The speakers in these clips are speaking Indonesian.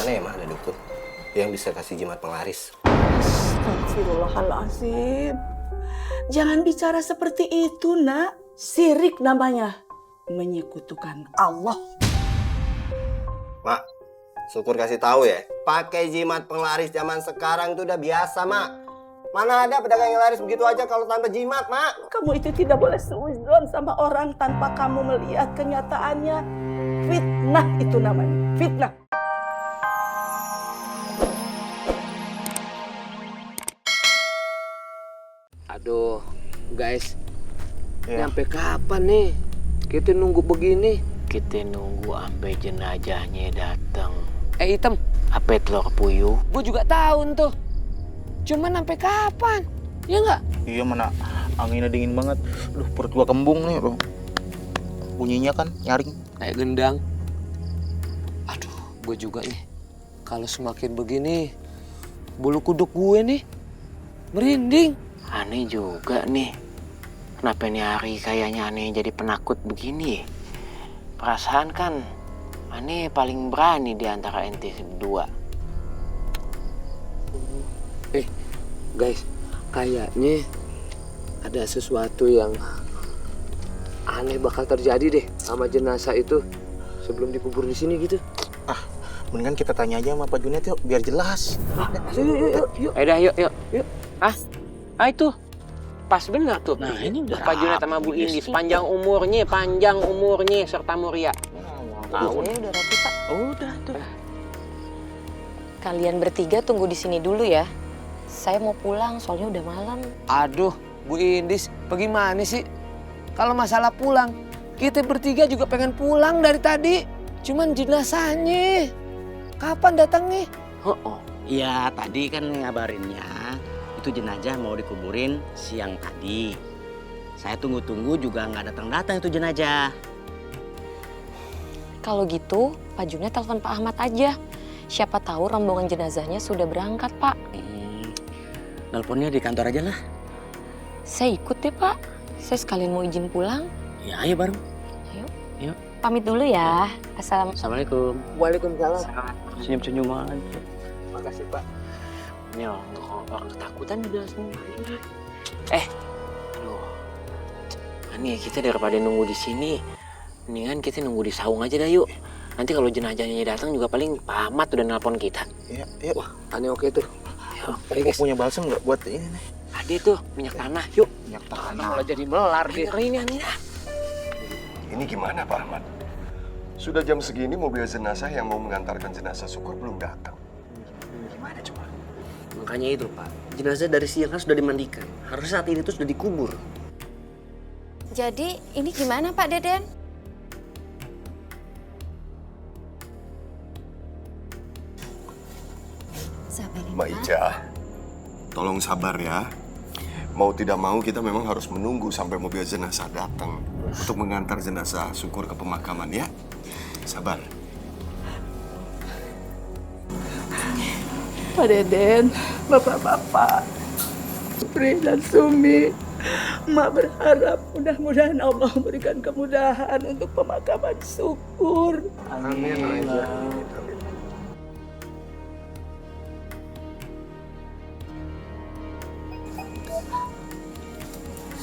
mana ya mak ada dukun yang bisa kasih jimat penglaris? Astagfirullahaladzim. Jangan bicara seperti itu, nak. Syirik namanya. Menyekutukan Allah. Mak, syukur kasih tahu ya. Pakai jimat penglaris zaman sekarang itu udah biasa, mak. Mana ada pedagang yang laris begitu aja kalau tanpa jimat, mak. Kamu itu tidak boleh seuzon sama orang tanpa kamu melihat kenyataannya. Fitnah itu namanya. Fitnah. Aduh, guys, nyampe kapan nih? Kita nunggu begini. Kita nunggu sampai jenazahnya datang. Hitam, Apa telur puyuh? gue juga tahu tuh. Cuman sampai kapan? Ya nggak? Iya mana anginnya dingin banget. Aduh perut gua kembung nih bro. Bunyinya kan nyaring. Kayak gendang. Aduh, gue juga nih. Kalau semakin begini, bulu kuduk gue nih merinding. Aneh juga nih. Kenapa nih hari kayaknya aneh jadi penakut begini? Perasaan kan aneh paling berani di antara ente berdua. Guys, kayaknya ada sesuatu yang aneh bakal terjadi deh sama jenazah itu sebelum dikubur di sini gitu. Mendingan kita tanya aja sama Pak Junet yuk biar jelas. Yuk. Yuk. Itu pas benar tuh. Nah, ini udah Pak Junet sama Bu Indi panjang umurnya serta mulia. Ini udah rapi, Pak. Udah tuh. Kalian bertiga tunggu di sini dulu ya. Saya mau pulang, soalnya udah malam. Aduh, Bu Indis, bagaimana sih? Kalau masalah pulang, kita bertiga juga pengen pulang dari tadi. Cuman jenazahnya, kapan datangnya? Iya, tadi kan ngabarinnya itu jenazah mau dikuburin siang tadi. Saya tunggu-tunggu juga nggak datang-datang itu jenazah. Kalau gitu, Pak Junet telepon Pak Ahmad aja. Siapa tahu rombongan jenazahnya sudah berangkat, Pak. Nelponnya di kantor aja lah. Saya ikut deh, Pak. Saya sekalian mau izin pulang. Ya, ayo bareng. Ayo. Pamit dulu ya. Assalamualaikum. Waalaikumsalam. Senyum-senyuman. Makasih, Pak. Ini orang ketakutan juga semua. Aduh. Aneh, kita daripada nunggu di sini, mendingan kita nunggu di saung aja dah yuk. Nanti kalau jenazahnya datang juga paling Pak Ahmad udah nelpon kita. Iya, iya. Wah, aneh oke tuh. Aku punya balsam nggak buat ini nih? Ada tuh minyak tanah, yuk. Minyak Tanah tanah. malah jadi melar deh. Ini aneh. Ini gimana Pak Ahmad? Sudah jam segini mobil jenazah yang mau mengantarkan jenazah Syukur belum datang. Gimana coba? Makanya itu, Pak. Jenazah dari siang kan sudah dimandikan. Harusnya saat ini tuh sudah dikubur. Jadi ini gimana Pak Deden? Sabar ya, Mbak Pak. Ica, tolong sabar ya. Mau tidak mau kita memang harus menunggu sampai mobil jenazah datang untuk mengantar jenazah Syukur ke pemakaman ya. Sabar. Pak Deden, bapak-bapak, Supri dan Sumi. Mak berharap mudah-mudahan Allah memberikan kemudahan untuk pemakaman Syukur. Amin.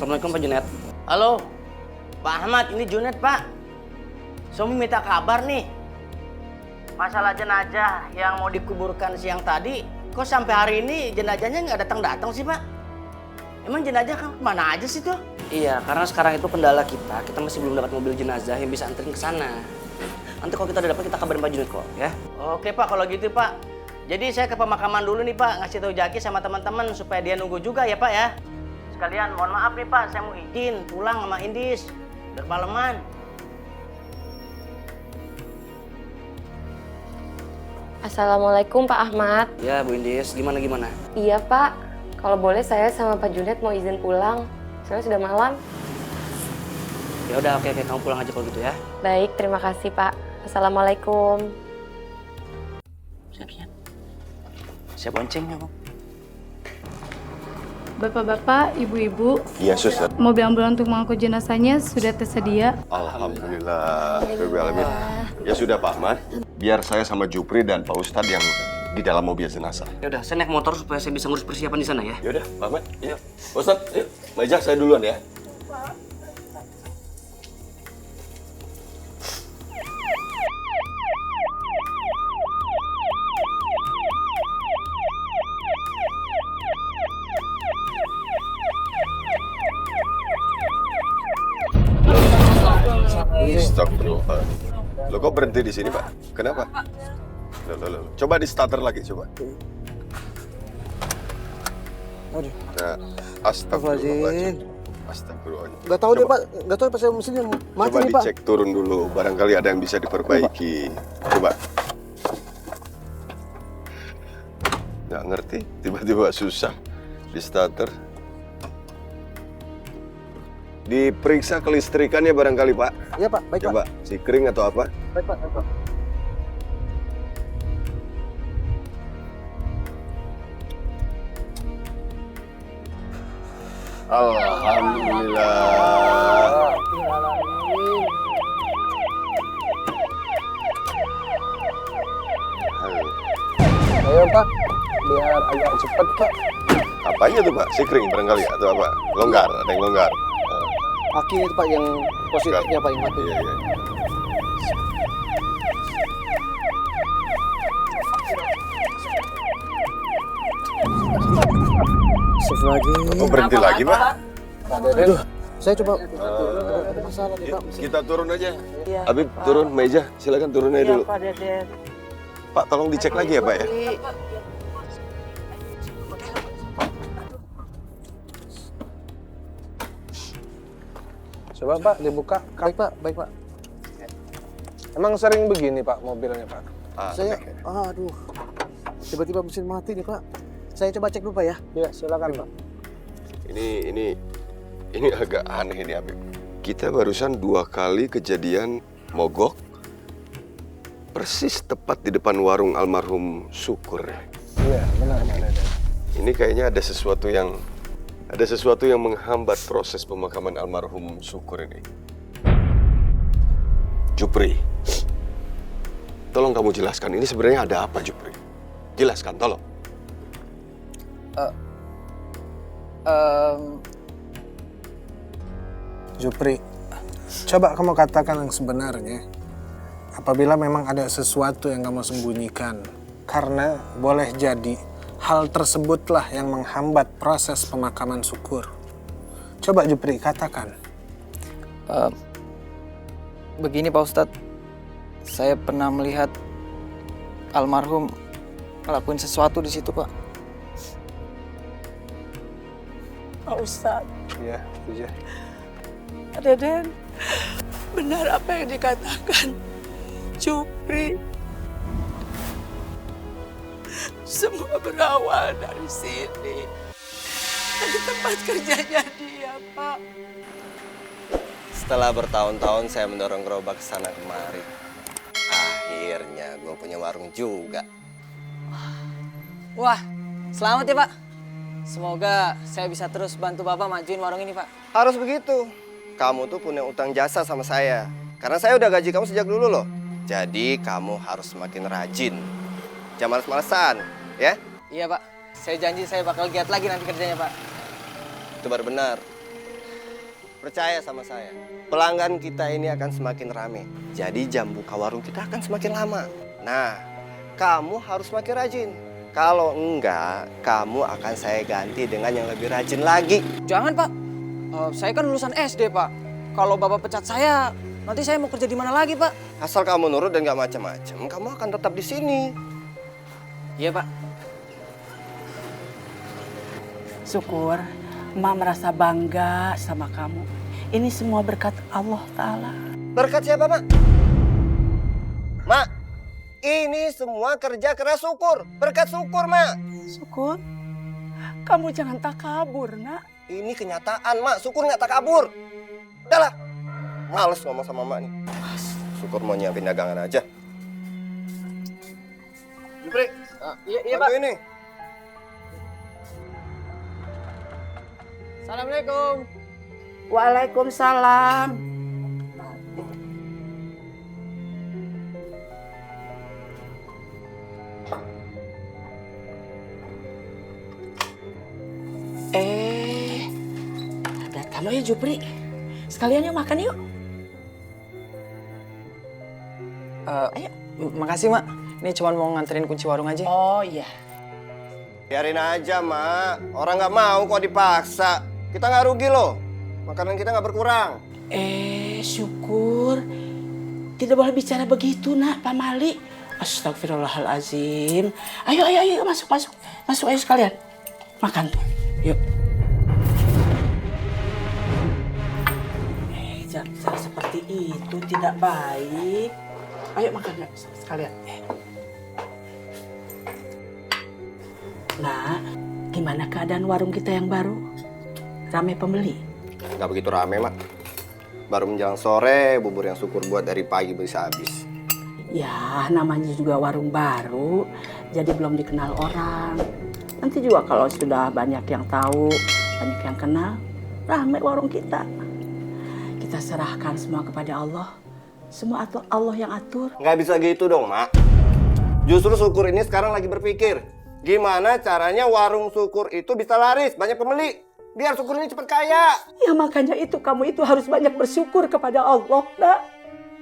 Assalamualaikum Pak Junet. Halo, Pak Ahmad, ini Junet Pak. Sumi minta kabar nih. Masalah jenazah yang mau dikuburkan siang tadi, kok sampai hari ini jenazahnya nggak datang-datang sih Pak? Emang jenazah kan kemana aja sih tuh? Iya, karena sekarang itu kendala kita masih belum dapat mobil jenazah yang bisa anterin ke sana. Nanti kalau kita udah dapat, kita kabarin Pak Junet kok, ya. Oke Pak, kalau gitu Pak. Jadi saya ke pemakaman dulu nih Pak, ngasih tahu Jaki sama teman-teman supaya dia nunggu juga ya Pak ya. Sekalian mohon maaf nih Pak, saya mau izin pulang sama Indis. Udah kemalaman. Assalamualaikum Pak Ahmad. Ya, Bu Indis, gimana? Iya Pak, kalau boleh saya sama Pak Junet mau izin pulang. Soalnya sudah malam. Ya udah, oke, kamu pulang aja kalau gitu ya. Baik, terima kasih Pak. Assalamualaikum. Siap bonceng ya, Bu? Bapak-bapak, ibu-ibu, Iya Sus. mobil ambulans untuk mengangkut jenazahnya sudah tersedia. Alhamdulillah. Ya sudah Pak Ahmad. biar saya sama Jupri dan Pak Ustadz yang di dalam mobil jenazah. Ya udah, saya naik motor supaya saya bisa ngurus persiapan di sana ya. Yaudah, Pak Ahmad, yuk. Pak Ustadz, yuk. Majah, saya duluan ya. Astagfirullah. Lo kok berhenti di sini, Pak? Kenapa? Loh. Coba di starter lagi, coba. Aduh. Nah, astagfirullahaladzim. Astagfirullahaladzim. Nggak tahu deh Pak, nggak tahu pas mesinnya mati Coba nih Pak. dicek turun dulu, barangkali ada yang bisa diperbaiki. Coba. Nggak ngerti, tiba-tiba susah di starter. Diperiksa kelistrikannya barangkali, Pak. Iya Pak, baik Coba, Pak. si kering atau apa? Baik Pak, baik Pak. Alhamdulillah. Ayo Pak, biar agak cepat Pak. Apanya tuh, Pak? Si kering barangkali atau apa? Longgar, ada yang longgar. Aki itu Pak yang positifnya Pak yang mati. Iya. Save lagi. Oh, berhenti lagi, Pak? Aduh, saya coba ada masalah nih Pak. Kita turun aja. Iya, Habib, turun meja. Silakan turun aja dulu. Pak Deden. Pak, tolong dicek lagi ya, Pak ya. Coba Pak dibuka. Baik Pak, baik Pak. Emang sering begini Pak mobilnya Pak? Saya, aduh, tiba-tiba mesin mati nih Pak. Saya coba cek dulu Pak ya. Ya, silakan Pak. Ini agak aneh nih, Habib. Kita barusan 2 kali kejadian mogok persis tepat di depan warung almarhum Syukur. Iya, benar Pak Deden. Ini kayaknya ada sesuatu yang menghambat proses pemakaman almarhum Syukur ini. Jupri, tolong kamu jelaskan ini sebenarnya ada apa, Jupri? Jelaskan, tolong. Jupri, coba kamu katakan yang sebenarnya. Apabila memang ada sesuatu yang kamu sembunyikan, karena boleh jadi hal tersebutlah yang menghambat proses pemakaman Syukur. Coba Jupri, katakan. Begini Pak Ustadz, saya pernah melihat almarhum ngelakuin sesuatu di situ Pak. Pak Ustadz. Iya, iya. Pak Deden, benar apa yang dikatakan Jupri. Semua berawal dari sini. Dari tempat kerjanya dia, Pak. Setelah bertahun-tahun saya mendorong gerobak ke sana kemari. Akhirnya gue punya warung juga. Wah, selamat ya Pak. Semoga saya bisa terus bantu Bapak majuin warung ini Pak. Harus begitu. Kamu tuh punya utang jasa sama saya. Karena saya udah gaji kamu sejak dulu loh. Jadi kamu harus semakin rajin. Jangan males-malesan, ya? Iya Pak, saya janji saya bakal giat lagi nanti kerjanya Pak. Itu baru benar. Percaya sama saya. Pelanggan kita ini akan semakin rame. Jadi jam buka warung kita akan semakin lama. Nah, kamu harus semakin rajin. Kalau enggak, kamu akan saya ganti dengan yang lebih rajin lagi. Jangan Pak, saya kan lulusan SD Pak. Kalau Bapak pecat saya, nanti saya mau kerja di mana lagi Pak? Asal kamu nurut dan gak macam-macam, kamu akan tetap di sini. Iya Pak. Syukur, Emak merasa bangga sama kamu. Ini semua berkat Allah Ta'ala. Berkat siapa, Mak? Mak, ini semua kerja keras Syukur. Berkat Syukur, Mak. Syukur, kamu jangan takabur, Nak. Ini kenyataan, Mak. Syukur nggak takabur. Udahlah, males ngomong sama Mak nih. Syukur mau nyiapin dagangan aja. Jupri, Iya Pak. ini. Assalamualaikum. Waalaikumsalam. Sama ya Jupri. Sekalian yuk makan yuk. Ayo. Makasih, Mak. Ini cuma mau nganterin kunci warung aja. Oh iya. Biarin aja, Mak. Orang nggak mau kok dipaksa. Kita nggak rugi loh. Makanan kita nggak berkurang. Syukur. Tidak boleh bicara begitu, nak, Pak Mali. Astagfirullahalazim. Ayo, masuk. Masuk ayo sekalian. Makan tuh, yuk. Jangan seperti itu, tidak baik. Ayo makan yuk, sekalian. Nah, gimana keadaan warung kita yang baru? Ramai pembeli? Nggak begitu rame, Mak. Baru menjelang sore, bubur yang Syukur buat dari pagi bisa habis. Ya, namanya juga warung baru, jadi belum dikenal orang. Nanti juga kalau sudah banyak yang tahu, banyak yang kenal, ramai warung kita. Kita serahkan semua kepada Allah. Semua Allah yang atur. Nggak bisa gitu dong, Mak. Justru Syukur ini sekarang lagi berpikir, gimana caranya warung Syukur itu bisa laris, banyak pembeli. Biar Syukur ini cepat kaya. Ya makanya itu kamu itu harus banyak bersyukur kepada Allah, nak.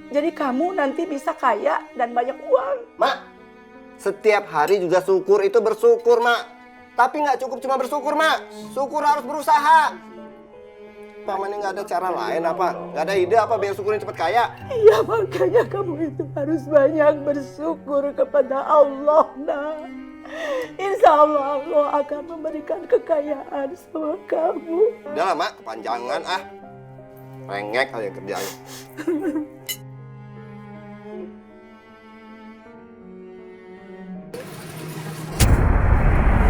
Jadi kamu nanti bisa kaya dan banyak uang. Mak, setiap hari juga Syukur itu bersyukur, Mak. Tapi nggak cukup cuma bersyukur, Mak. Syukur harus berusaha. Pamannya nggak ada cara lain apa? Nggak ada ide apa biar Syukur ini cepat kaya? Iya, makanya kamu itu harus banyak bersyukur kepada Allah, nak. Insya Allah Allah akan memberikan kekayaan sama kamu. Udah lah, Mak, kepanjangan ah. Rengek aja kerjanya.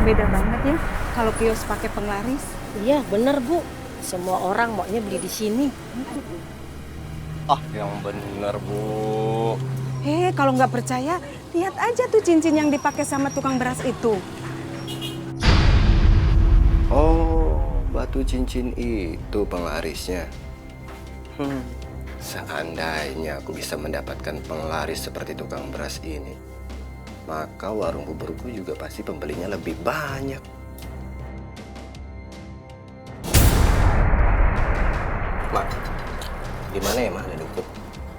Beda banget ya kalau kios pakai penglaris. Iya, bener Bu. Semua orang maunya beli di sini. Ah, yang bener, Bu. Kalau nggak percaya, lihat aja tuh cincin yang dipakai sama tukang beras itu. Oh, batu cincin itu penglarisnya. Seandainya aku bisa mendapatkan penglaris seperti tukang beras ini, maka warung buburku juga pasti pembelinya lebih banyak. Mak, gimana ya, Mak, ada dukun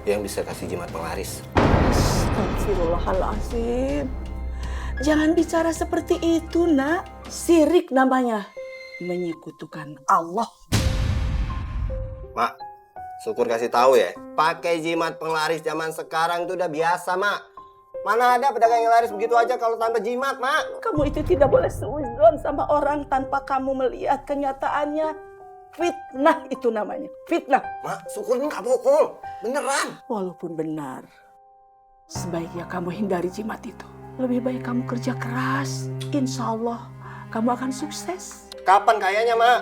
yang bisa kasih jimat penglaris? Astagfirullahaladzim. Jangan bicara seperti itu, nak. Syirik namanya. Menyekutukan Allah. Mak, Syukur kasih tahu ya, pakai jimat penglaris zaman sekarang itu udah biasa, Mak. Mana ada pedagang yang laris begitu aja kalau tanpa jimat, Mak. Kamu itu tidak boleh seuzon sama orang tanpa kamu melihat kenyataannya. Fitnah itu namanya. Fitnah. Mak, Syukur ini nggak bohong. Beneran. Walaupun benar, sebaiknya kamu hindari jimat itu. Lebih baik kamu kerja keras. Insya Allah kamu akan sukses. Kapan kayaknya, Mak?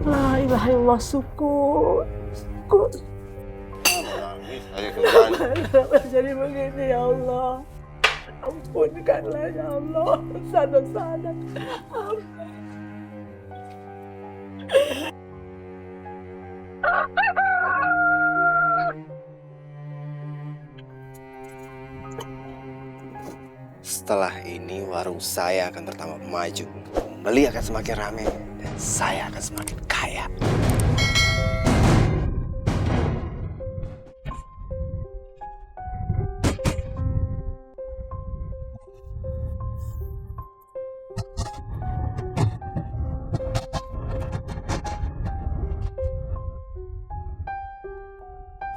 La ilaha illallah, Syukur. Syukur. Kenapa jadi begini ya Allah? Ampunkanlah ya Allah dosa-dosa. Setelah ini warung saya akan bertambah maju. Beli akan semakin ramai dan saya akan semakin kaya.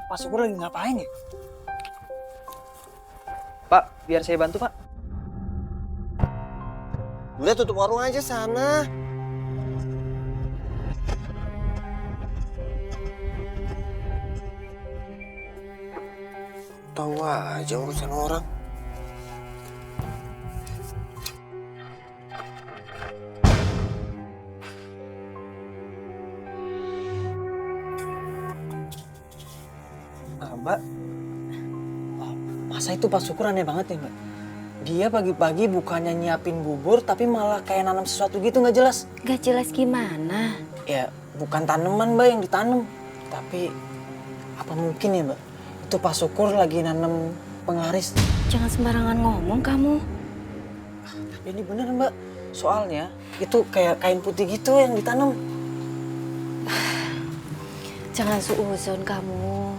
Pak Syukur lagi ngapain ya? Pak, biar saya bantu, Pak. Udah tutup warung aja sana. Tahu aja urusan orang. Mbak, masa itu Pak Syukur aneh banget ya, Mbak? Dia pagi-pagi bukannya nyiapin bubur, tapi malah kayak nanam sesuatu gitu nggak jelas. Gak jelas gimana? Ya, bukan tanaman, Mbak, yang ditanam. Tapi, apa mungkin ya, Mbak? Itu Pak Syukur lagi nanam penglaris. Jangan sembarangan ngomong kamu. Ini bener Mbak. Soalnya itu kayak kain putih gitu yang ditanam. Jangan suuzon kamu.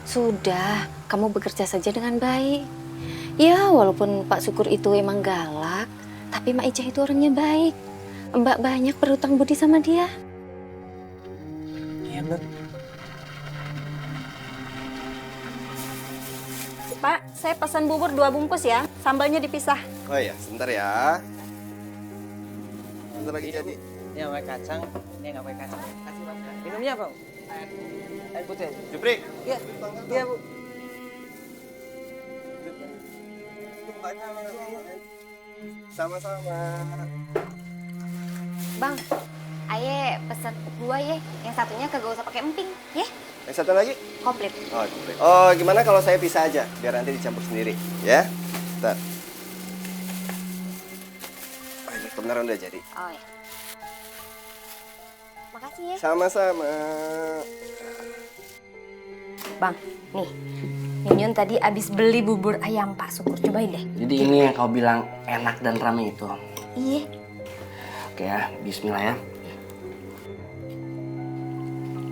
Sudah, kamu bekerja saja dengan baik. Ya, walaupun Pak Syukur itu emang galak, tapi Mak Ijah itu orangnya baik. Mbak banyak berutang budi sama dia. Iya Mbak. Pak, saya pesan bubur 2 bungkus ya. Sambalnya dipisah. Oh iya, sebentar ya. Sebentar lagi jadi. Ini yang pakai kacang, ini yang nggak pakai kacang. Kasih Mas. Minumnya apa? Air putih aja. Jupri. Iya, iya Bu. Sama-sama. Bang, aye pesan 2 ya. Yang satunya kagak usah pakai emping, ya? Yang satu lagi? Komplit. Oh, komplit. Oh, gimana kalau saya pisah aja? Biar nanti dicampur sendiri, ya? Bentar. Oh, ini kebenaran udah jadi. Oh ya. Makasih ya. Sama-sama. Bang, nih. Minyun tadi abis beli bubur ayam Pak Syukur. Cobain deh. Jadi ini yang kau bilang enak dan ramai itu. Iya. Oke ya, bismillah ya.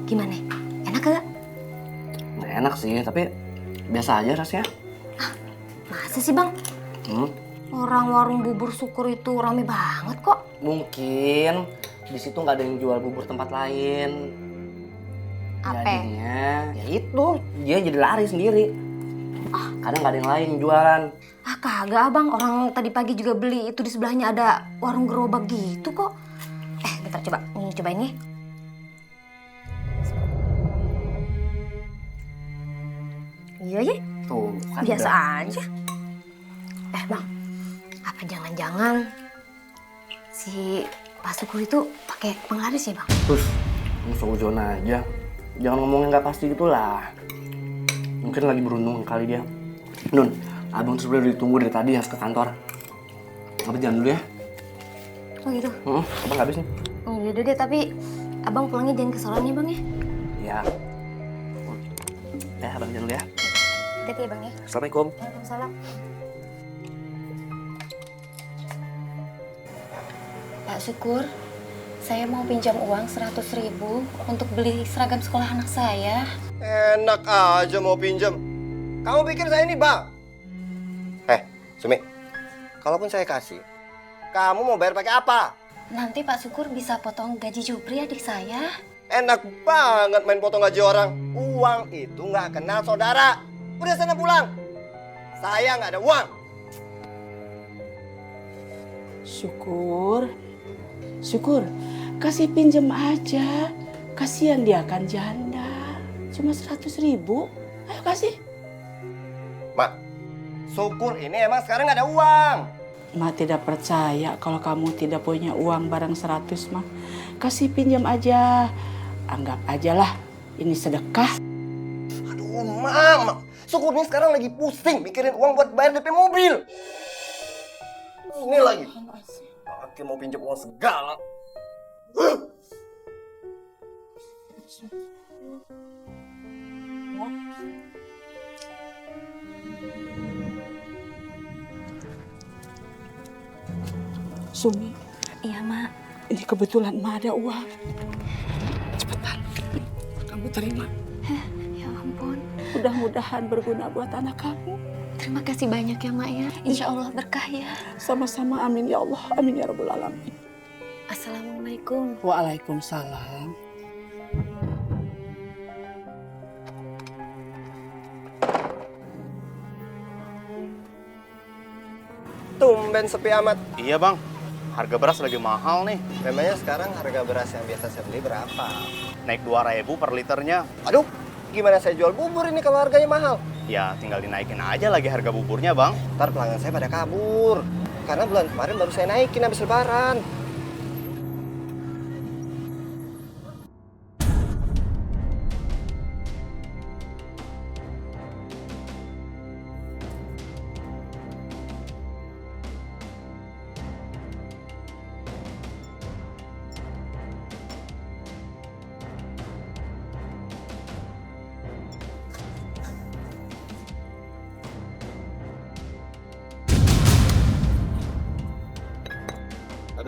Gimana? Enak gak? Nggak enak sih, tapi biasa aja rasanya. Masa sih Bang? Orang warung bubur Syukur itu rame banget kok. Mungkin di situ nggak ada yang jual bubur tempat lain. Apa? Jadinya ya itu dia jadi lari sendiri. Kadang nggak ada yang lain yang jualan. Ah kagak Abang, orang tadi pagi juga beli itu di sebelahnya ada warung gerobak gitu kok. Bentar coba, ini cobain nih. Iya ya. Tuh, kan Biasa udah. aja. Bang, apa jangan-jangan si Pak Syukur itu pakai penglaris ya Bang? Terus, suzon aja. Jangan ngomongin nggak pasti gitulah. Mungkin lagi beruntung kali dia. Nun, abang tuh sebenarnya ditunggu dari tadi harus ke kantor. Abang jalan dulu ya. Oh gitu? Abang nggak habis nih. Oh yaudah deh, tapi Abang pulangnya jangan kesoran ya Bang ya? Ya. Ya, abang jalan dulu ya. Hati-hati ya Bang ya. Assalamualaikum. Waalaikumsalam. Pak Syukur, saya mau pinjam uang 100.000 untuk beli seragam sekolah anak saya. Enak aja mau pinjam. Kamu pikir saya ini bang? Sumi, kalaupun saya kasih, kamu mau bayar pakai apa? Nanti Pak Syukur bisa potong gaji Jupri adik saya. Enak banget main potong gaji orang. Uang itu nggak kenal saudara. Udah sana pulang. Saya nggak ada uang. Syukur, kasih pinjem aja. Kasihan dia kan janda. Cuma 100.000. Ayo kasih. Mak, Syukur ini emang sekarang nggak ada uang. Mak tidak percaya kalau kamu tidak punya uang barang 100 mah. Kasih pinjam aja. Anggap aja lah ini sedekah. Aduh, Mama. Syukur ini sekarang lagi pusing mikirin uang buat bayar DP mobil. Ini lagi. Pakai mau pinjam uang segala. Sumi. Iya, Mak. Ini kebetulan Mak ada uang. Cepetan. Kamu terima. Ya ampun. Mudah-mudahan berguna buat anak kamu. Terima kasih banyak ya, Mak ya. Insya Allah berkah ya. Sama-sama, amin ya Allah. Amin ya Rabbul Alamin. Assalamualaikum. Waalaikumsalam. Tumben sepi amat. Iya bang, harga beras lagi mahal nih. Memangnya sekarang harga beras yang biasa saya beli berapa? Naik 2.000 per liternya. Aduh, gimana saya jual bubur ini kalau harganya mahal? Ya tinggal dinaikin aja lagi harga buburnya bang. Ntar pelanggan saya pada kabur. Karena bulan kemarin baru saya naikin habis lebaran.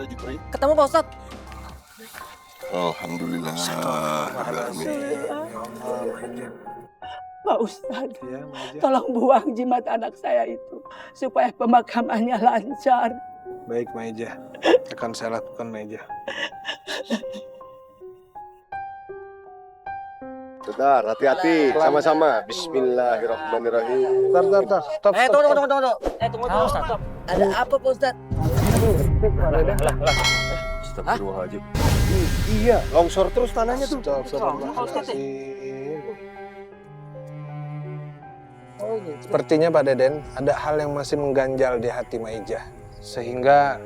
ada Jibril. Ketemu Pak Ustadz. Alhamdulillah. Pak Ustadz, tolong buang jimat anak saya itu supaya pemakamannya lancar. Baik, Maijah. Akan saya lakukan, Maijah. Bentar, hati-hati. Sama-sama. Bismillahirrahmanirrahim. Bentar. Stop. Tunggu. Tunggu dulu, Ustaz. Ada apa, Pak Ustaz? Astagfirullahaladzim. Iya, longsor terus tanahnya tuh. Sepertinya Pak Deden ada hal yang masih mengganjal di hati Maijah sehingga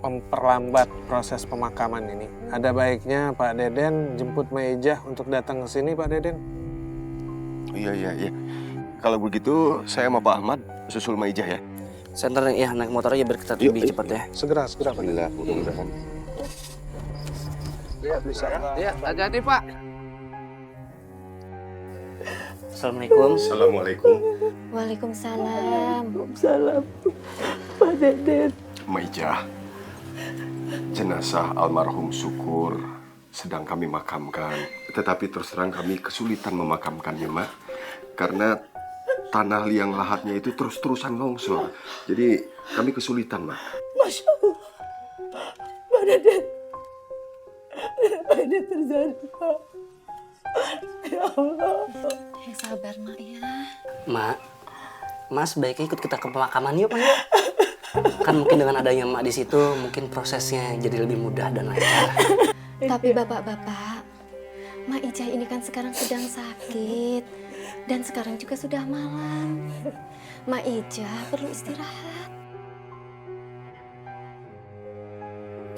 memperlambat proses pemakaman ini. Ada baiknya Pak Deden jemput Maijah untuk datang ke sini, Pak Deden. Iya. Kalau begitu saya sama Pak Ahmad susul Maijah ya. Saya ntar naik motor aja biar kita lebih cepat ya. Segera Pak. Alhamdulillah, mudah-mudahan. Ya, bisa. Ya, hati-hati Pak. Assalamualaikum. Assalamualaikum. Waalaikumsalam. Waalaikumsalam. Pak Deden. Maijah, jenazah almarhum Syukur sedang kami makamkan. Tetapi terus terang kami kesulitan memakamkannya, Mak. Karena tanah liang lahatnya itu terus-terusan longsor. Jadi kami kesulitan, Mak. Masya Allah. Pak Deden. Kenapa ini terjadi, Pak? Ya Allah. Yang sabar, Mak ya. Mak, Mas baiknya ikut kita ke pemakaman yuk, Pak. Kan mungkin dengan adanya Mak di situ, mungkin prosesnya jadi lebih mudah dan lancar. Tapi bapak-bapak, Mak Ijah ini kan sekarang sedang sakit. Dan sekarang juga sudah malam. Mak Ijah perlu istirahat.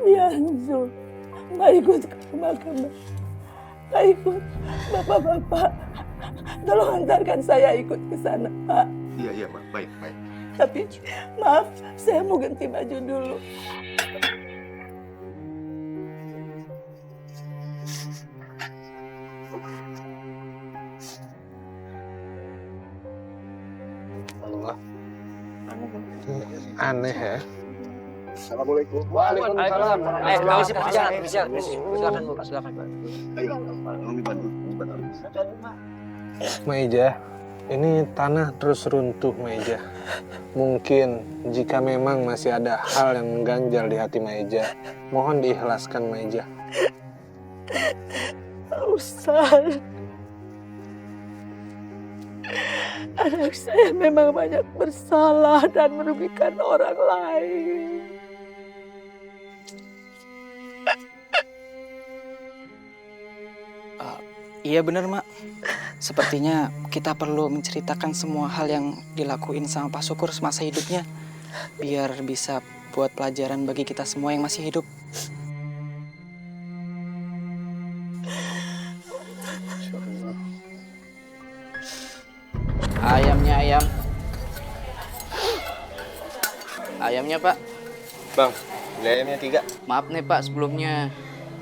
Ya, Zul. Mak ikut ke pemakaman. Mak ikut. Bapak-bapak, tolong antarkan saya ikut ke sana, Pak. Iya, Mak. Baik. Tapi maaf, saya mau ganti baju dulu. Allah. Aneh ya. Assalamualaikum. Waalaikumsalam. Kau sih silakan Bu, silakan. Ayo, kami bantu. Maijah, ini tanah terus runtuh, Maijah. Mungkin jika memang masih ada hal yang mengganjal di hati Maijah, mohon diikhlaskan, Maijah. Ustaz, anak saya memang banyak bersalah dan merugikan orang lain. Iya bener, Mak. Sepertinya kita perlu menceritakan semua hal yang dilakuin sama Pak Syukur semasa hidupnya. Biar bisa buat pelajaran bagi kita semua yang masih hidup. Ayam. Ayamnya, Pak. Bang, beli ayamnya 3. Maaf nih, Pak, sebelumnya.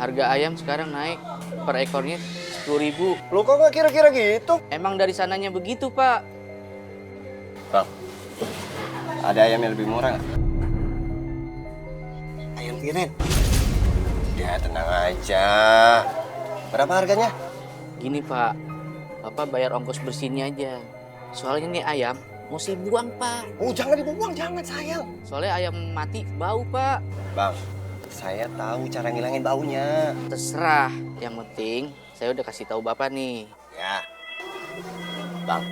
Harga ayam sekarang naik per ekornya 10.000. Lo kok nggak kira-kira gitu? Emang dari sananya begitu, Pak. Bang, ada ayam yang lebih murah nggak? Ayam tiren. Ya, tenang aja. Berapa harganya? Gini, Pak. Bapak bayar ongkos bersihnya aja. Soalnya nih ayam mau saya buang, Pak. Oh, jangan dibuang, jangan sayang. Soalnya ayam mati bau, Pak. Bang, saya tahu cara ngilangin baunya. Terserah. Yang penting saya udah kasih tahu Bapak nih. Ya. Bang.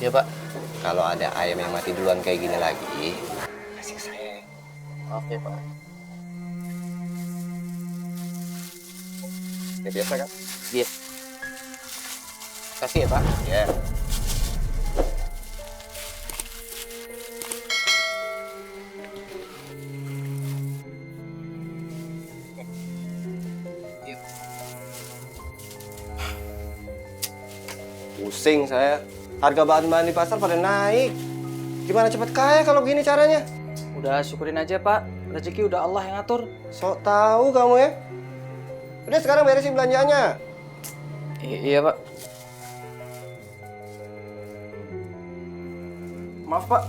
Ya, Pak. Kalau ada ayam yang mati duluan kayak gini lagi, kasih ke saya. Oke, Pak. Ya biasa kan? Iya. Kasih ya, Pak. Ya. Pusing saya. Harga bahan-bahan di pasar pada naik. Gimana cepet kaya kalau begini caranya? Udah syukurin aja, Pak. Rezeki udah Allah yang ngatur. Sok tahu kamu ya. Udah sekarang beresin belanjaannya. Iya, Pak. Maaf, Pak.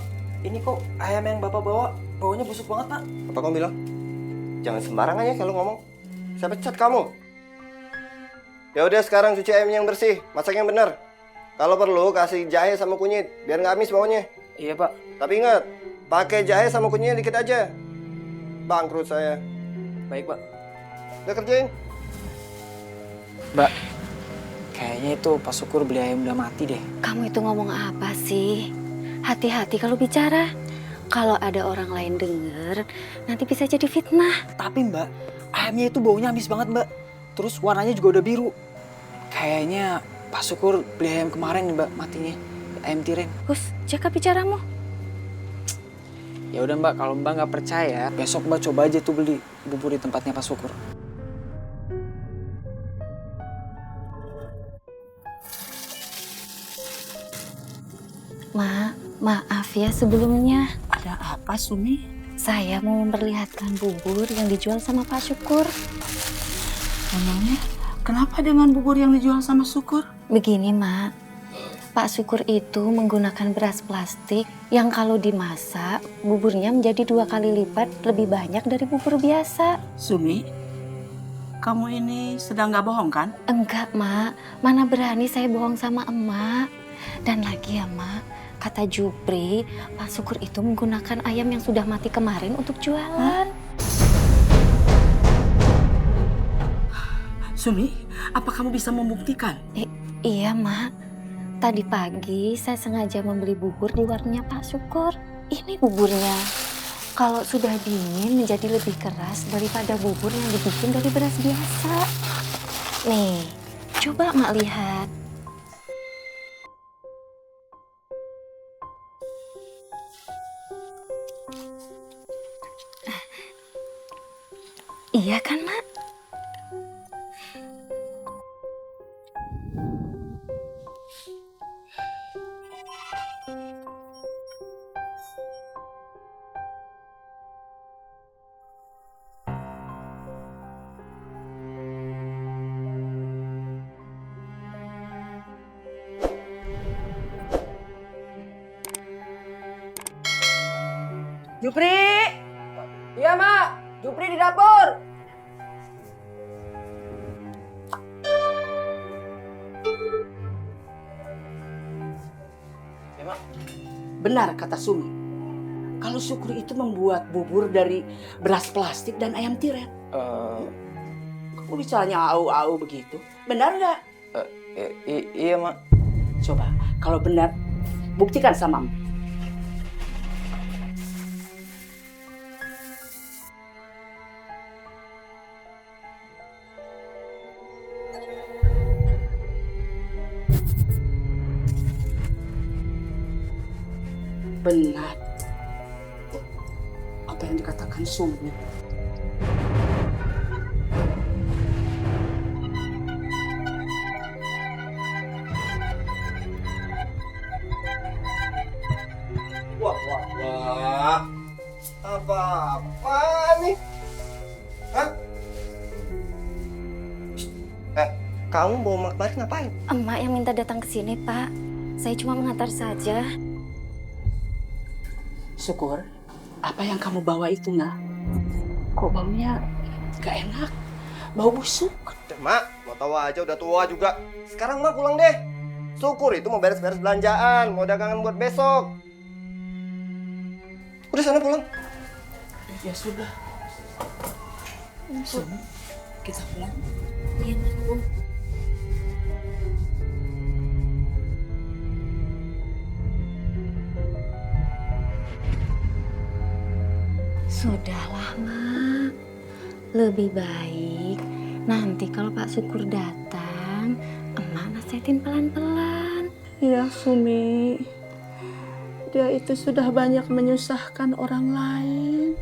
Ini kok ayam yang Bapak bawa baunya busuk banget, Pak. Apa kamu bilang? Jangan sembarangan ya kalau ngomong. Saya pecat kamu. Ya udah sekarang cuci ayam yang bersih, masak yang benar. Kalau perlu kasih jahe sama kunyit, biar nggak amis baunya. Iya, Pak. Tapi ingat, pakai jahe sama kunyitnya dikit aja. Bangkrut saya. Baik, Pak. Udah kerjain. Mbak, kayaknya itu Pak Syukur beli ayam udah mati deh. Kamu itu ngomong apa sih? Hati-hati kalau bicara. Kalau ada orang lain denger, nanti bisa jadi fitnah. Tapi Mbak, ayamnya itu baunya amis banget, Mbak. Terus warnanya juga udah biru. Kayaknya Pak Syukur beli ayam kemarin nih, Mbak, matinya. Ayam tiren. Gus, jaga bicaramu. Ya udah Mbak, kalau Mbak nggak percaya, besok Mbak coba aja tuh beli bubur di tempatnya Pak Syukur. Maaf ya sebelumnya. Ada apa, Sumi? Saya mau memperlihatkan bubur yang dijual sama Pak Syukur. Memangnya kenapa dengan bubur yang dijual sama Syukur? Begini, Mak. Pak Syukur itu menggunakan beras plastik yang kalau dimasak, buburnya menjadi 2 kali lipat lebih banyak dari bubur biasa. Sumi, kamu ini sedang nggak bohong kan? Enggak, Mak. Mana berani saya bohong sama emak. Dan lagi ya, Mak, kata Jupri, Pak Syukur itu menggunakan ayam yang sudah mati kemarin untuk jualan. Sumi, apa kamu bisa membuktikan? Iya, Mak. Tadi pagi saya sengaja membeli bubur di warungnya Pak Syukur. Ini buburnya. Kalau sudah dingin menjadi lebih keras daripada bubur yang dibikin dari beras biasa. Nih, coba Mak lihat. Iya kan, Mak? Jupri! Iya, Mak. Jupri di dapur. Benar kata Sumi. Kalau Syukur itu membuat bubur dari beras plastik dan ayam tiren. Kamu bicaranya au-au begitu. Benar nggak? Iya, Mak. Coba, kalau benar, buktikan sama Mak. Benar apa yang dikatakan Sumi. Wah. Apa nih? Hah? Kamu bawa Mak kemarin ngapain? Emak yang minta datang ke sini, Pak. Saya cuma mengantar saja. Syukur, apa yang kamu bawa itu nggak? Kok baunya gak enak? Bau busuk. Mak, mau tahu aja udah tua juga. Sekarang Mak pulang deh. Syukur itu mau beres-beres belanjaan, mau dagangan buat besok. Udah sana pulang. Ya sudah. Sumi, kita pulang. Iya, Bu. Sudahlah, Mak. Lebih baik nanti kalau Pak Syukur datang, Emak nasihatin pelan-pelan. Iya, Sumi. Dia itu sudah banyak menyusahkan orang lain.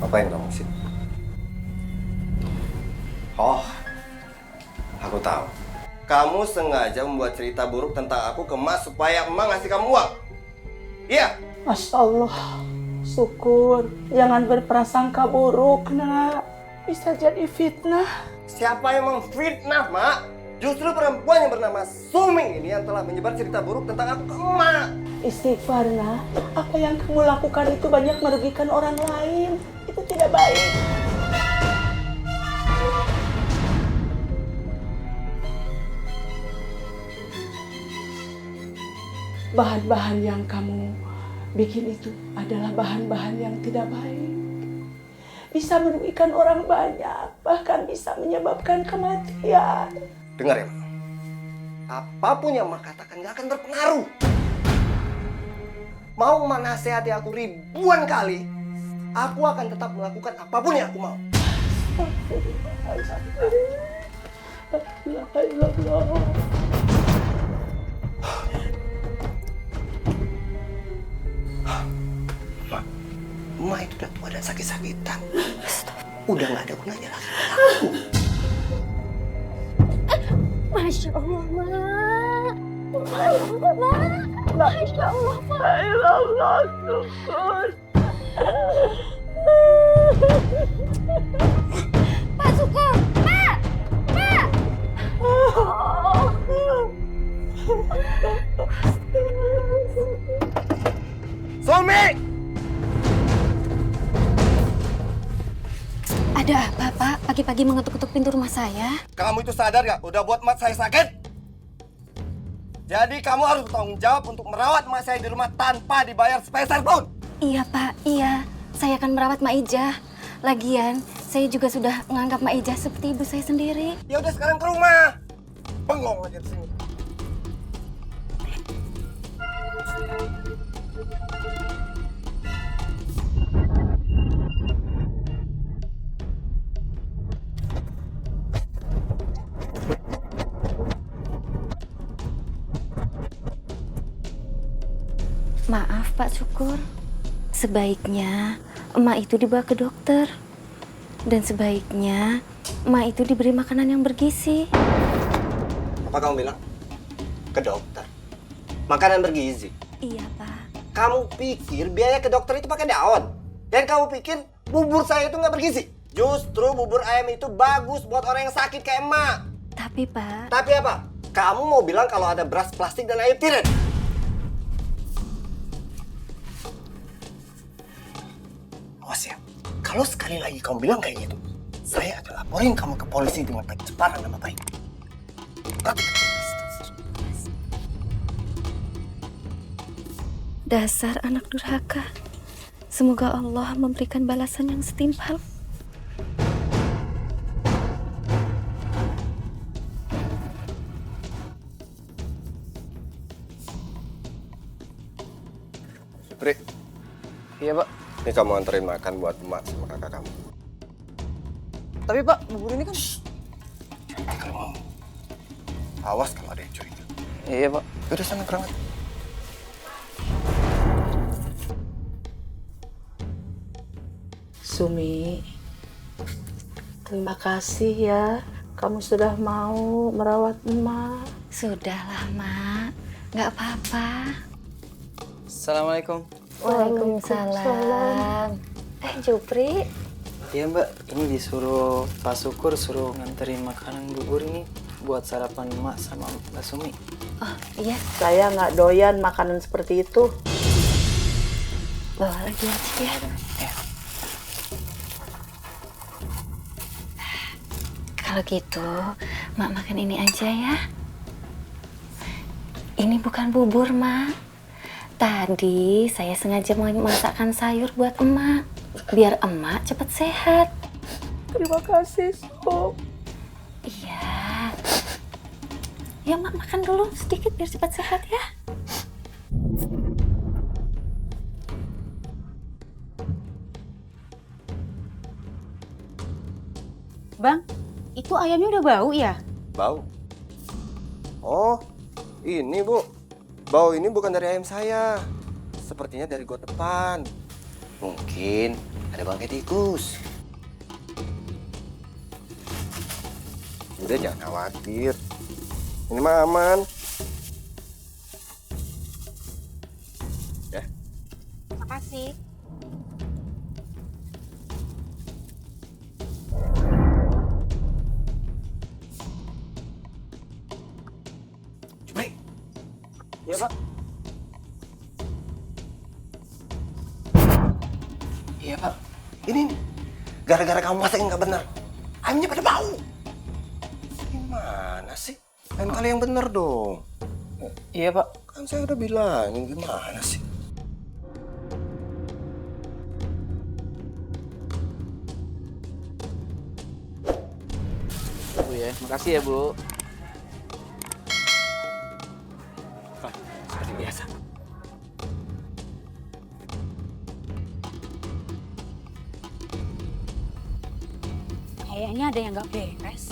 Apa yang kamu sih? Oh, aku tahu. Kamu sengaja membuat cerita buruk tentang aku ke Mas supaya Emak ngasih kamu uang. Iya. Masya Allah, syukur. Jangan berprasangka buruk, nak. Bisa jadi fitnah. Siapa yang memfitnah, Mak? Justru perempuan yang bernama Sumi ini yang telah menyebar cerita buruk tentang aku ke Emak. Istighfar, nak. Apa yang kamu lakukan itu banyak merugikan orang lain. Itu tidak baik. Bahan-bahan yang kamu bikin itu adalah bahan-bahan yang tidak baik. Bisa merugikan orang banyak, bahkan bisa menyebabkan kematian. Dengar ya, Mak. Apapun yang Mak katakan gak akan berpengaruh. Mau Mak nasihati aku ribuan kali, aku akan tetap melakukan apapun yang aku mau. Mak, Mak itu udah tua dan sakit-sakitan. Udah gak ada gunanya lagi. Masya Allah, Mak. Masya Allah, Mak. Syukur. Pak Syukur, Pak. Pak. Sumi! Ada apa, Pak? Pagi-pagi mengetuk-ketuk pintu rumah saya. Kamu itu sadar gak? Udah buat emak saya sakit. Jadi kamu harus bertanggung jawab untuk merawat emak saya di rumah tanpa dibayar sepeser pun. Iya, Pak. Iya. Saya akan merawat Mak Ijah. Lagian, saya juga sudah menganggap Mak Ijah seperti ibu saya sendiri. Ya udah sekarang ke rumah. Bengong aja di sini. Maaf, Pak Syukur. Sebaiknya emak itu dibawa ke dokter. Dan sebaiknya emak itu diberi makanan yang bergizi. Apa kamu bilang? Ke dokter. Makanan bergizi. Iya, Pak. Kamu pikir biaya ke dokter itu pakai daun? Dan kamu pikir bubur saya itu nggak bergizi? Justru bubur ayam itu bagus buat orang yang sakit kayak emak. Tapi, Pak... Tapi apa? Kamu mau bilang kalau ada beras plastik dan air tiren? Awas ya, kalau sekali lagi kamu bilang kayak gitu, saya akan laporin kamu ke polisi dengan pencemaran nama baik. Dasar anak durhaka. Semoga Allah memberikan balasan yang setimpal. Pri. Iya, Pak. Ini kamu anterin makan buat emak sama kakak kamu. Tapi, Pak, bubur ini kan... Nanti kalau mau. Awas kalau ada yang curiga. Iya, Pak. Udah sana berangkat. Sumi, terima kasih ya. Kamu sudah mau merawat emak. Sudahlah, Mak. Nggak apa-apa. Assalamualaikum. Waalaikumsalam. Jupri. Iya, Mbak. Ini disuruh Pak Syukur suruh nganterin makanan bubur ini buat sarapan emak sama Mbak Sumi. Oh, iya. Saya nggak doyan makanan seperti itu. Bawa lagi aja ya. Kalau gitu, Mak makan ini aja ya. Ini bukan bubur, Mak. Tadi saya sengaja mau masakkan sayur buat emak. Biar emak cepat sehat. Terima kasih, Sob. Iya. Ya, Mak makan dulu sedikit biar cepat sehat ya. Bang, itu ayamnya udah bau ya? Bau? Oh, ini Bu. Bau ini bukan dari ayam saya. Sepertinya dari got depan. Mungkin ada bangkai tikus. Udah jangan khawatir. Ini mah aman. Ya, Makasih. Iya, Pak. Iya, Pak. Ini nih. Gara-gara kamu masakin nggak benar. Ayamnya pada bau. Gimana sih? Lain kali yang bener dong. Iya, Pak. Kan saya udah bilangin, gimana sih? Bu ya, makasih ya Bu. Seperti biasa. Kayaknya ada yang nggak beres.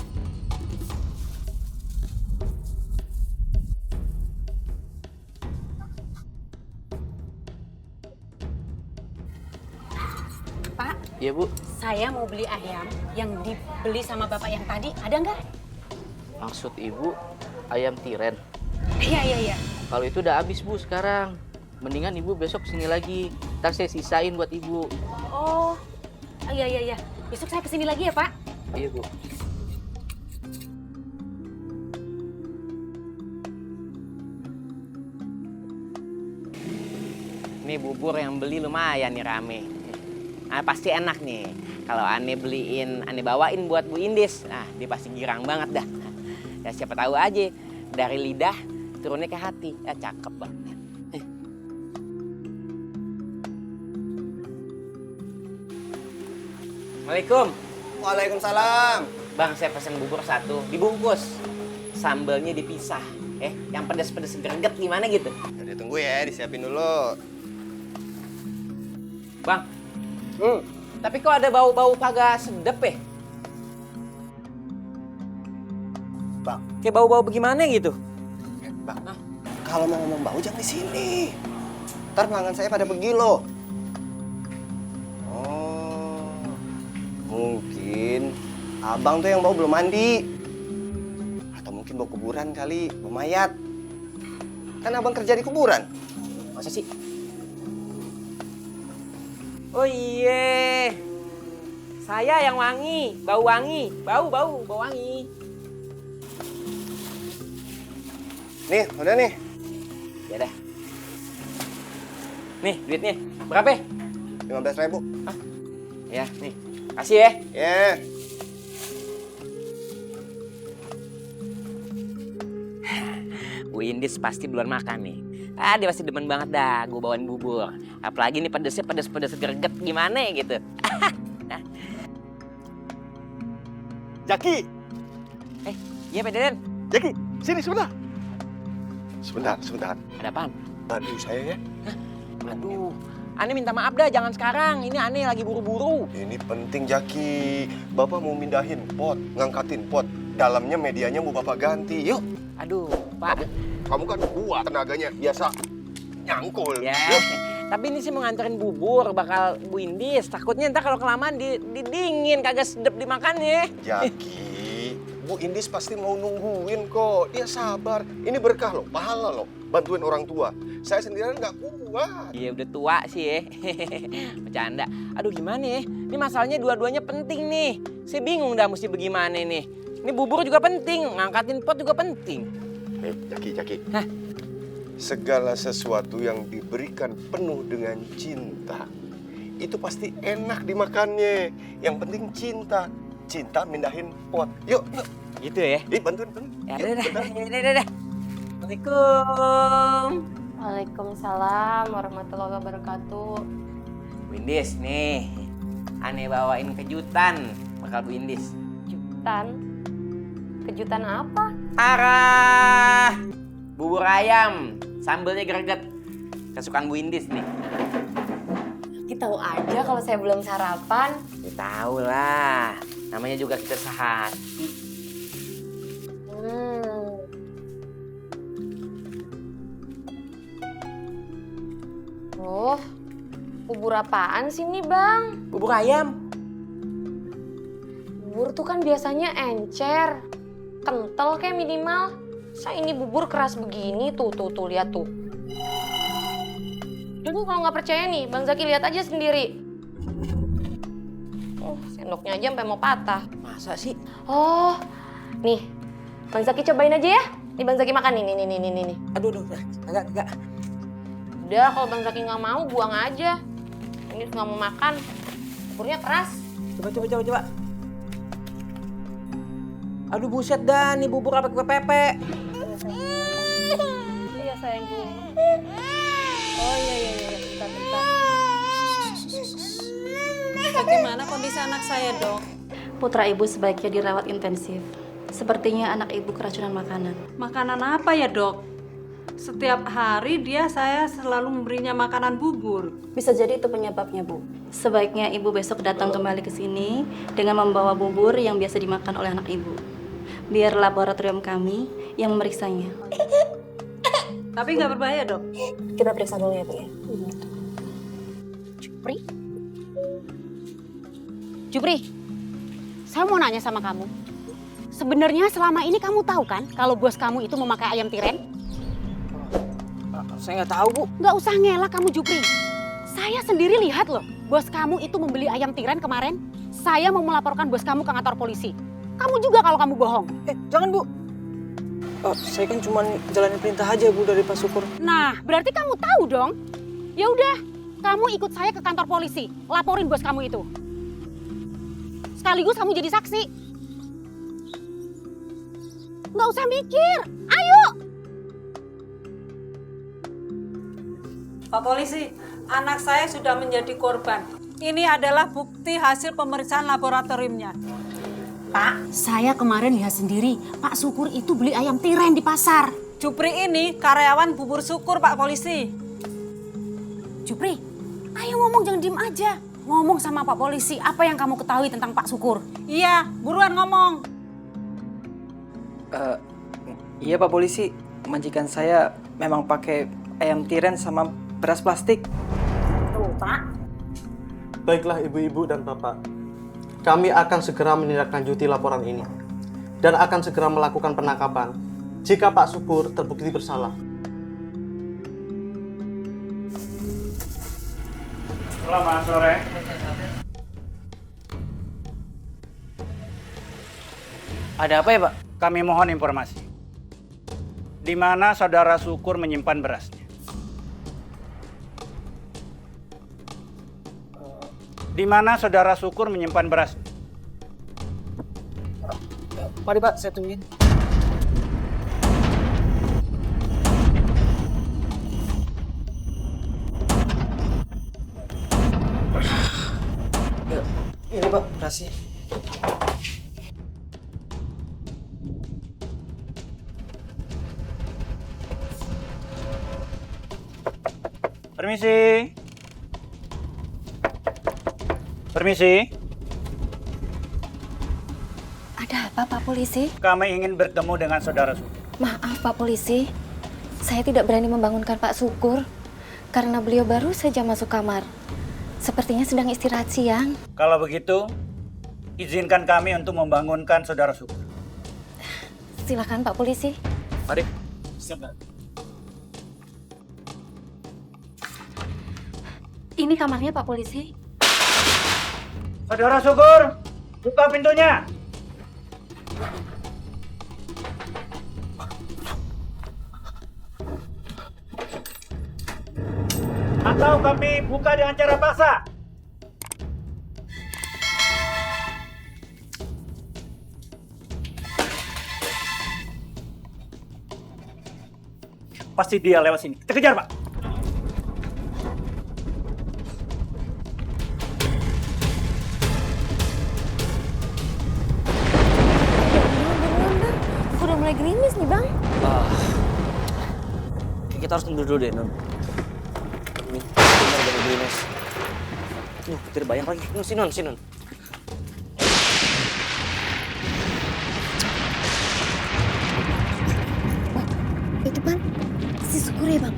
Pak, Iya Bu. saya mau beli ayam yang dibeli sama bapak yang tadi. Ada nggak? Maksud Ibu ayam tiren. Iya, iya, iya. Kalau itu udah habis Bu sekarang. Mendingan Ibu besok kesini lagi. Ntar saya sisain buat Ibu. Oh, iya, iya, iya. Besok saya kesini lagi ya, Pak. Iya Bu. Nih bubur yang beli lumayan nih rame. Nah, pasti enak nih. Kalau Ane beliin, Ane bawain buat Bu Indis. Nah, dia pasti girang banget dah. Ya siapa tahu aja dari lidah turunnya ke hati. Ya cakep banget. Assalamualaikum. Waalaikumsalam. Bang, saya pesen bubur satu, dibungkus. Sambelnya dipisah. Yang pedes-pedes greget gimana gitu? Udah tunggu ya, disiapin dulu. Bang, tapi kok ada bau-bau kagak sedep ya? Bang, kayak bau-bau bagaimana gitu? Bang, kalau mau ngomong bau jangan di sini. Ntar pelanggan saya pada pergi loh. Oh, mungkin abang tuh yang bau belum mandi. Atau mungkin bau kuburan kali, bau mayat. Kan abang kerja di kuburan. Masa sih? Oh iya, saya yang wangi, bau wangi, bau wangi. Nih, udah nih. Ya dah. Nih duitnya, berapa? 15.000. Ya, nih. Kasih ya. Ya. Bu Indis pasti belum makan nih. Dia pasti demen banget dah gue bawain bubur. Apalagi nih pedesnya pedes-pedes greget gimana gitu. Jaki! Iya Pak Deden. Jaki, sini sebentar. Sebentar. Ada apaan? Bantu saya ya. Aduh, Ane minta maaf dah, jangan sekarang. Ini Ane lagi buru-buru. Ini penting Jaki. Bapak mau mindahin pot, ngangkatin pot. Dalamnya medianya mau Bapak ganti. Yuk. Aduh, Pak. Kamu kan kuat tenaganya, biasa nyangkul. Ya, Yuk. tapi ini sih mau nganterin bubur, bakal Bu Indis. Takutnya ntar kalau kelamaan didingin, kagak sedep dimakannya. Jaki, Bu Indis pasti mau nungguin kok. Dia sabar. Ini berkah loh, pahala loh. Bantuin orang tua. Saya sendirian nggak kuat. Iya udah tua sih ya. Bercanda. Aduh gimana ya? Ini masalahnya dua-duanya penting nih. Saya bingung dah mesti bagaimana nih. Ini bubur juga penting, ngangkatin pot juga penting. Jaki. Hah? Segala sesuatu yang diberikan penuh dengan cinta, itu pasti enak dimakannya. Yang penting cinta. Cinta mindahin pot. Yuk. Gitu ya? Bantuin. Ya udah. Assalamualaikum. Waalaikumsalam warahmatullahi wabarakatuh. Bu Indis nih, Ane bawain kejutan bakal Bu Indis. Kejutan apa? Arah, bubur ayam, sambelnya greget. Kesukaan Bu Indis nih. Kita tahu aja kalau saya belum sarapan. Ya tahu lah, namanya juga kita sehati. Oh, bubur apaan sih nih Bang? Bubur ayam. Bubur tuh kan biasanya encer, kental kayak minimal. Saya ini bubur keras begini, tuh lihat tuh. Bu kalau nggak percaya nih, Bang Zaki lihat aja sendiri. Oh, sendoknya aja sampai mau patah. Masa sih? Oh, nih, Bang Zaki cobain aja ya. Nih Bang Zaki makan nih. Aduh, enggak. Udah, kalau Bang Zaki nggak mau, buang aja. Ini nggak mau makan, buburnya keras. Coba. Aduh buset dah, nih bubur apa pepe. Iya sayangku. Oh iya. Bentar. Bagaimana kondisi anak saya, Dok? Putra ibu sebaiknya dirawat intensif. Sepertinya anak ibu keracunan makanan. Makanan apa ya, Dok? Setiap hari saya selalu memberinya makanan bubur. Bisa jadi itu penyebabnya, Bu. Sebaiknya ibu besok datang kembali ke sini dengan membawa bubur yang biasa dimakan oleh anak ibu. Biar laboratorium kami yang memeriksanya. Tapi nggak berbahaya, Dok? Kita periksa dulu ya, Bu ya. Jupri, saya mau nanya sama kamu. Sebenarnya selama ini kamu tahu kan kalau bos kamu itu memakai ayam tiren? Saya nggak tahu, Bu. Nggak usah ngelak kamu, Jupri. Saya sendiri lihat loh, bos kamu itu membeli ayam tiren kemarin. Saya mau melaporkan bos kamu ke kantor polisi. Kamu juga kalau kamu bohong. Jangan, Bu. Saya kan cuma jalanin perintah aja, Bu, dari Pak Syukur. Nah, berarti kamu tahu dong. Ya udah, kamu ikut saya ke kantor polisi, laporin bos kamu itu. Sekaligus kamu jadi saksi. Nggak usah mikir, ayo. Pak Polisi, anak saya sudah menjadi korban. Ini adalah bukti hasil pemeriksaan laboratoriumnya. Pak, saya kemarin lihat sendiri, Pak Syukur itu beli ayam tiren di pasar. Jupri ini karyawan bubur syukur, Pak Polisi. Jupri, ayo ngomong, jangan diem aja. Ngomong sama Pak Polisi, apa yang kamu ketahui tentang Pak Syukur? Iya, buruan ngomong. Iya Pak Polisi, majikan saya memang pakai ayam tiren sama beras plastik. Tuh, Pak. Baiklah ibu-ibu dan bapak, kami akan segera menindaklanjuti laporan ini dan akan segera melakukan penangkapan jika Pak Syukur terbukti bersalah. Selamat sore. Ada apa ya, Pak? Kami mohon informasi. Di mana saudara Syukur menyimpan berasnya? Di mana saudara Syukur menyimpan berasnya? Mari Pak, saya tungguin. Ini Pak, berasnya. Permisi. Permisi. Ada apa, Pak Polisi? Kami ingin bertemu dengan saudara Syukur. Maaf, Pak Polisi. Saya tidak berani membangunkan Pak Syukur karena beliau baru saja masuk kamar. Sepertinya sedang istirahat siang. Kalau begitu, izinkan kami untuk membangunkan saudara Syukur. Silakan, Pak Polisi. Mari. Siap. Ini kamarnya, Pak Polisi. Saudara Syukur, buka pintunya. Atau kami buka dengan cara paksa. Pasti dia lewat sini. Kita kejar, Pak. Udah mulai gerimis nih, Bang. Kita harus tunggu dulu deh, Non. Ini, benar dari gerimis. Tidak banyak lagi. Si Non. Itu, Bang. Si Syukur ya, Bang.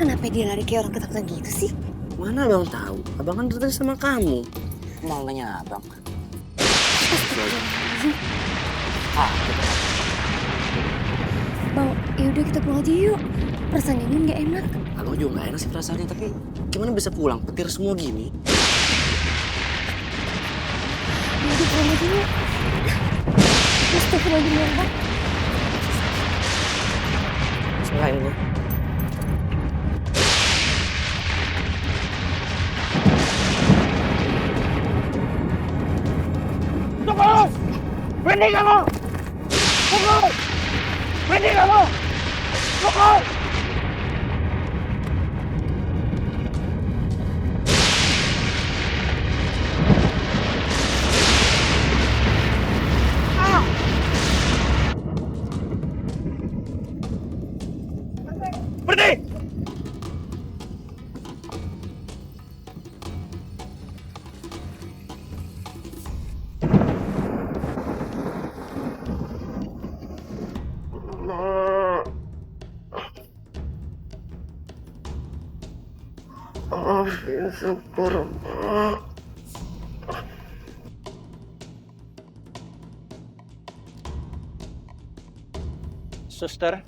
Kenapa dia lari kayak orang ketakutan gitu sih? Mana Abang tahu? Abang kan terus sama kamu. Mau nanya Abang. Bang, yaudah kita pulang aja yuk. Rasanya ini nggak enak. Abang juga nggak enak sih perasaannya, tapi gimana bisa pulang petir semua gini? Jadi pulang dulu. Astagfirullahaladzim, Bang. Bismillahirrahmanirrahim. Tunggu! Berhenti kamu! Tunggu! Berhenti kamu! Tunggu! Berhenti! Syukur, Ma. Suster,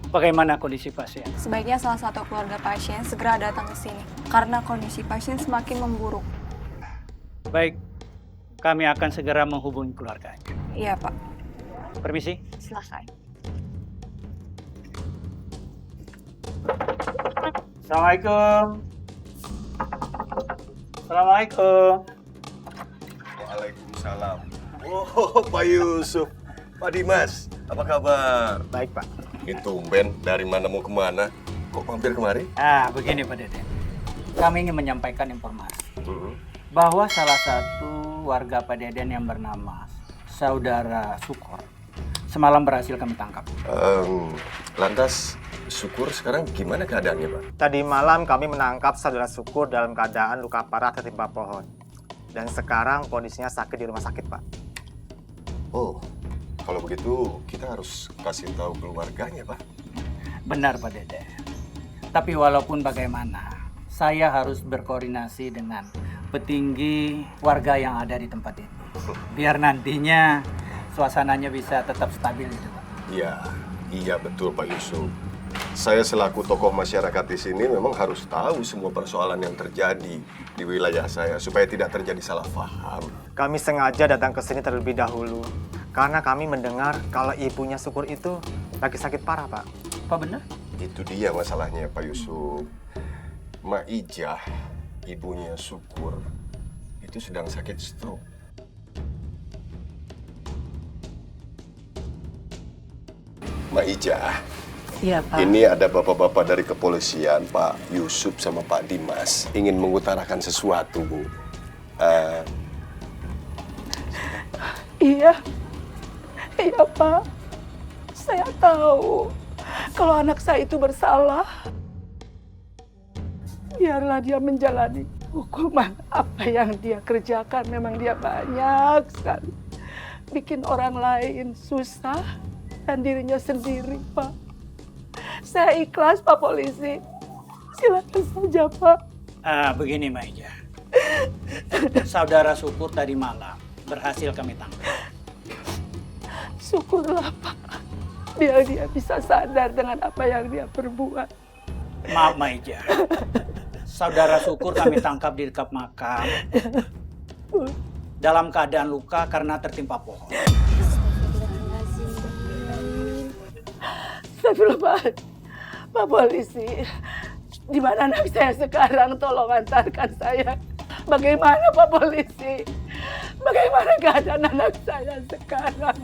bagaimana kondisi pasien? Sebaiknya salah satu keluarga pasien segera datang ke sini karena kondisi pasien semakin memburuk. Baik, kami akan segera menghubungi keluarganya. Iya, Pak. Permisi. Silakan. Assalamualaikum. Assalamualaikum. Waalaikumsalam. Oh, Pak Yusuf. Pak Dimas, apa kabar? Baik, Pak. Itu tumben, dari mana mau kemana? Kok mampir kemari? Begini Pak Deden. Kami ingin menyampaikan informasi bahwa salah satu warga Pak Deden yang bernama Saudara Syukur semalam berhasil kami tangkap. Lantas Syukur sekarang gimana keadaannya, Pak? Tadi malam kami menangkap saudara Syukur dalam keadaan luka parah tertimpa pohon. Dan sekarang kondisinya sakit di rumah sakit, Pak. Oh, kalau begitu kita harus kasih tahu keluarganya, Pak. Benar Pak Deden. Tapi walaupun bagaimana, saya harus berkoordinasi dengan petinggi warga yang ada di tempat itu. Biar nantinya suasananya bisa tetap stabil gitu, Pak. Iya betul Pak Yusuf. Saya selaku tokoh masyarakat di sini memang harus tahu semua persoalan yang terjadi di wilayah saya supaya tidak terjadi salah paham. Kami sengaja datang ke sini terlebih dahulu karena kami mendengar kalau ibunya Syukur itu lagi sakit parah, Pak. Apa benar? Itu dia masalahnya Pak Yusuf. Mak Ijah, ibunya Syukur, itu sedang sakit stroke. Mak Ijah. Iya, Pak. Ini ada bapak-bapak dari kepolisian, Pak Yusuf sama Pak Dimas, ingin mengutarakan sesuatu, Bu. Iya, Pak. Saya tahu kalau anak saya itu bersalah. Biarlah dia menjalani hukuman apa yang dia kerjakan. Memang dia banyak sekali bikin orang lain susah dan dirinya sendiri, Pak. Saya ikhlas, Pak Polisi. Silakan saja, Pak. Begini, Maija. Saudara Syukur tadi malam berhasil kami tangkap. Syukurlah, Pak. Biar dia bisa sadar dengan apa yang dia perbuat. Maaf, Maija. Saudara Syukur kami tangkap di dekat makam dalam keadaan luka karena tertimpa pohon. Astagfirullah, Pak Polisi. Di mana anak saya sekarang? Tolong antarkan saya. Bagaimana, Pak Polisi? Bagaimana keadaan anak saya sekarang?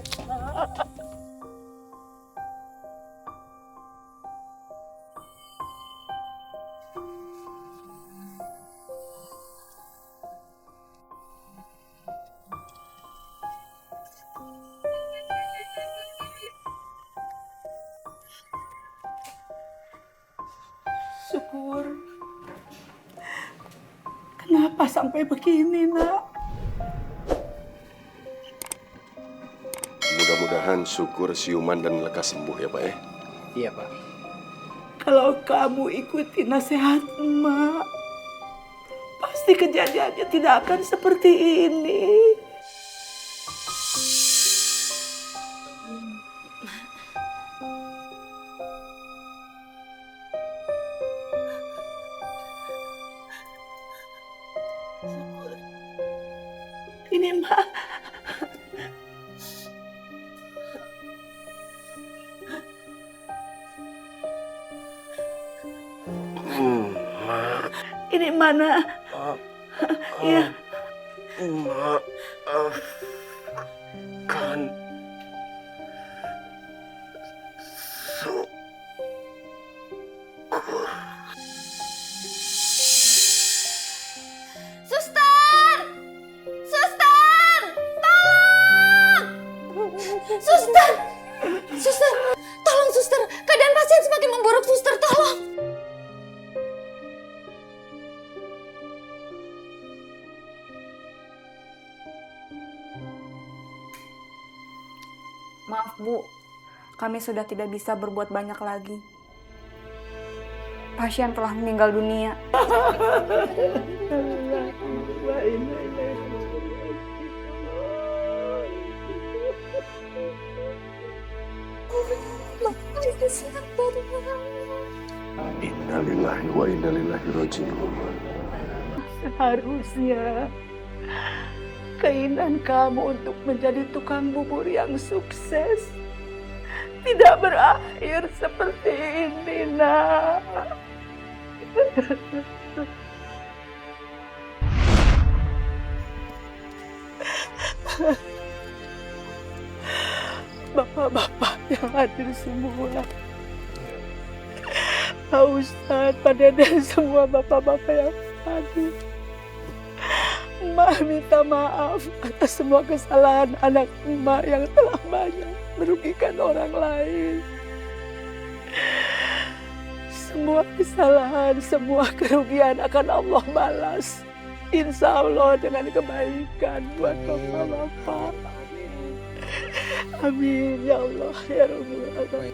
Syukur. Kenapa sampai begini, Nak? Mudah-mudahan Syukur siuman dan lekas sembuh ya, Pak ya. Iya, Pak. Kalau kamu ikuti nasihat Emak, pasti kejadiannya tidak akan seperti ini. Ini Mak. Ini mana? Ya. Maafkan Suster! Suster! Tolong! Suster! Suster! Tolong suster! Keadaan pasien semakin memburuk, suster, tolong! Maaf Bu, kami sudah tidak bisa berbuat banyak lagi. Pasien telah meninggal dunia. Innalillahi wa inna ilaihi raji'un. Seharusnya keinginan kamu untuk menjadi tukang bubur yang sukses tidak berakhir seperti ini, Nak. Bapak-bapak yang hadir semua, Pak Ustadz, Pak Dede, semua bapak-bapak yang hadir. Emak minta maaf atas semua kesalahan anak emak yang telah banyak merugikan orang lain. Semua kesalahan, semua kerugian akan Allah balas. Insya Allah dengan kebaikan buat bapak-bapak. Amin ya Allah ya Rabbul Alamin.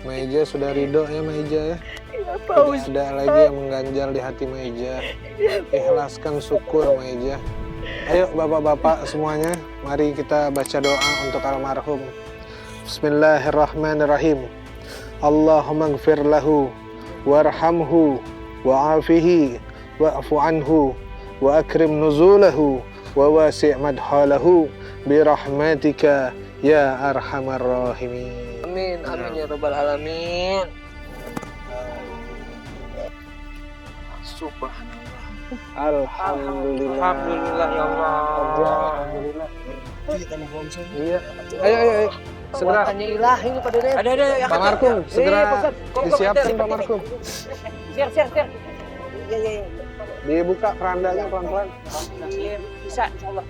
Meja sudah ridho ya Meja ya. Tidak ada lagi yang mengganjal di hati Meja. Ikhlaskan syukur Meja. Ayo bapak-bapak semuanya, mari kita baca doa untuk almarhum. Bismillahirrahmanirrahim. Allahumma ighfir lahu warhamhu wa'afihi wa'fu anhu wa akrim nuzulahu wa wasi' madhalahu birahmatika ya arhamar rahimin. Amin, amin ya rabbal alamin. Subhanallah. Alhamdulillah. Alhamdulillah ya Allah. Alhamdulillah. Iya. Ayo. Segera. Hanya ilahi ini Pak Dede. Ada. Pak Markum, segera disiapkan Pak Markum. Siap. Dibuka kerandanya pelan-pelan. Bisa, insyaallah.